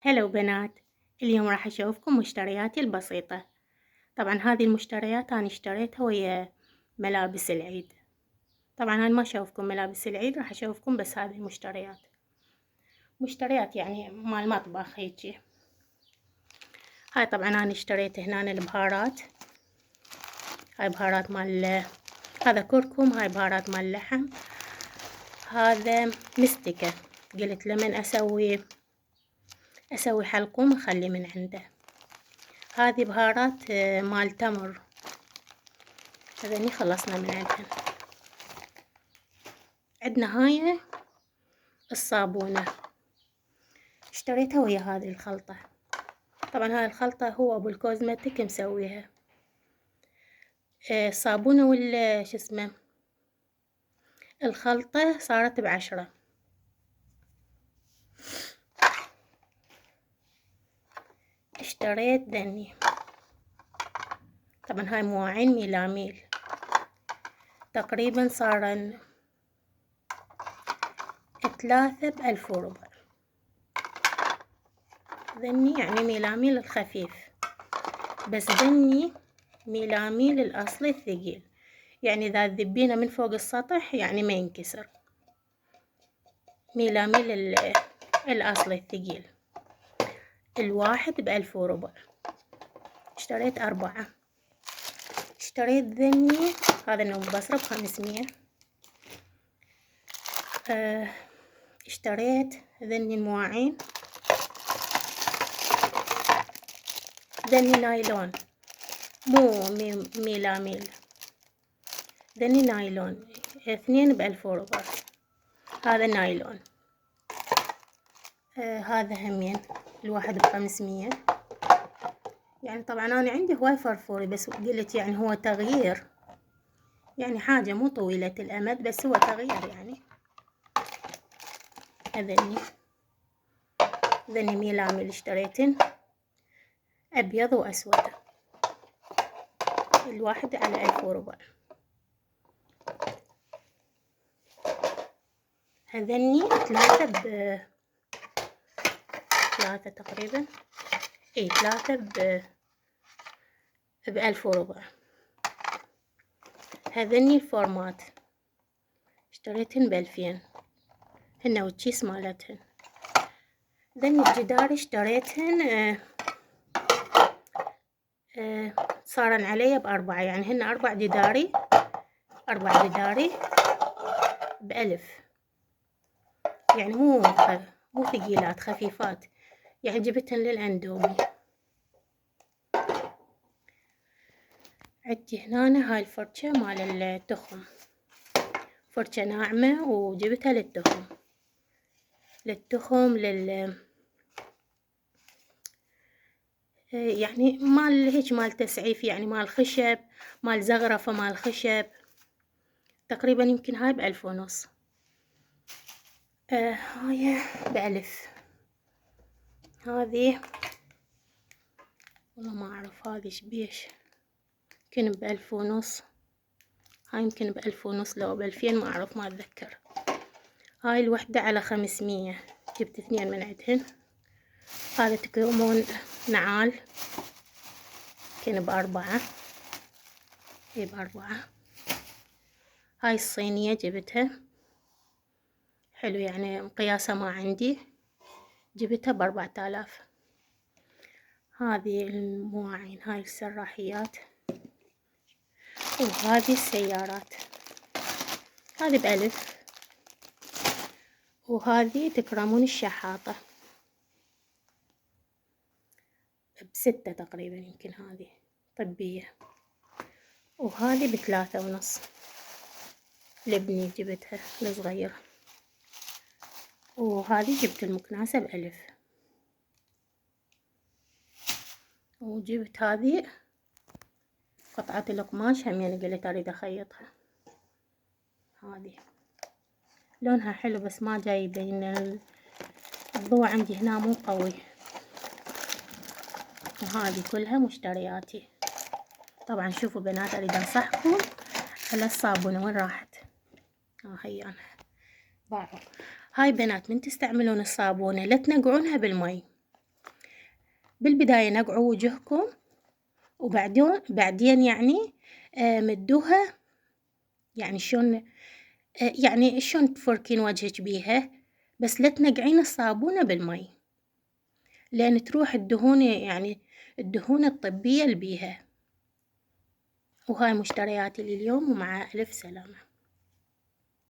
هلا بنات. اليوم راح أشوفكم مشترياتي البسيطة. طبعا هذه المشتريات أنا اشتريتها ويا ملابس العيد. طبعا أنا ما أشوفكم ملابس العيد، راح أشوفكم بس هذه المشتريات. مشتريات يعني مال مطبخ هيجي. هاي طبعا أنا اشتريت هنا البهارات. هاي بهارات مال، هذا كركم، هاي بهارات مال لحم، هذا مستكة. قلت لمن أسوي حلقوم أخلي من عنده. هذه بهارات مال تمر، هذني خلصنا من عندهن. عندنا هاي الصابونة اشتريتها ويا هذه الخلطة. طبعا هاي الخلطة هو ابو الكوزمتيك مسويها. الصابونة ولا شو اسمه، الخلطة صارت ب10. اشتريت ذني. طبعا هاي مواعين ميلاميل، تقريبا صارن 3 ب1000 وربع. ذني يعني ميلاميل الخفيف، بس ذني ميلاميل الأصلي الثقيل، يعني إذا تذبينه من فوق السطح يعني ما ينكسر. ميلاميل الأصلي الثقيل، الواحد ب1000 وربع. اشتريت 4. اشتريت ذني، هذا النوم بصرة ب500. اشتريت ذني المواعين، ذني نايلون مو ميلاميل، ذني نايلون 2 ب1000 وربع. هذا نايلون. هذا همين الواحد ب500. يعني طبعا أنا عندي هواي فرفوري، بس قلت يعني هو تغيير، يعني حاجة مو طويلة الأمد بس هو تغيير يعني. ذني ميلاميل اشتريتن أبيض وأسود، الواحد على 1000 وربع. هذني 3 تقريبا، 3 ب1000 وربع. هذني الفورمات اشتريتهن ب2000، هن والكيس مالتهن. ذني الجدار اشتريتهن صارن علي ب4، يعني هن 4 جداري، 4 جداري ب1000. يعني مو ثقيلات، خفيفات، يعني جبتهن للأندومي. عندي هنا هاي الفرشة مال التخم، فرشة ناعمة وجبتها للتخم يعني مال هيك مال تسعيف، يعني مال خشب، مال زغرفة مال خشب. تقريبا يمكن هاي ب1500. هاي ب1000. هذه والله ما أعرف هذه شبيش، يمكن ب1500. هاي يمكن ب1500 لو ب2000 ما أعرف، ما أتذكر. هاي الوحدة على 500، جبت 2 من عندهن. هذا تكرمون نعال، يمكن ب4. ب4. هاي الصينية جبتها حلو، يعني قياسها ما عندي، جبتها ب4000. هذه المواعين، هاي السراحيات، وهذه السيارات، هذه ب1000. وهذه تكرمون الشحاطة ب6 تقريبا، يمكن هذه طبية. وهذه ب3.5، لبني جبتها الصغير. وهذه جبت المكناسة ب1000. وجبت هذه قطعة القماش هم، يعني قلت أريد أخيطها. هذه لونها حلو بس ما جاي يبين، الضوء عندي هنا مو قوي. وهذه كلها مشترياتي. طبعا شوفوا بنات، أريد أنصحكم على الصابونة، وين راحت؟ هي أنا باعوا. هاي بنات من تستعملون الصابونة لا تنقعونها بالمي، بالبداية نقعوا وجهكم، بعدين يعني مدوها، يعني شلون تفركين وجهك بيها، بس لا تنقعين الصابونة بالمي لأن تروح الدهون، يعني الدهون الطبية اللي بيها. وهاي مشترياتي لليوم، ومع ألف سلامة.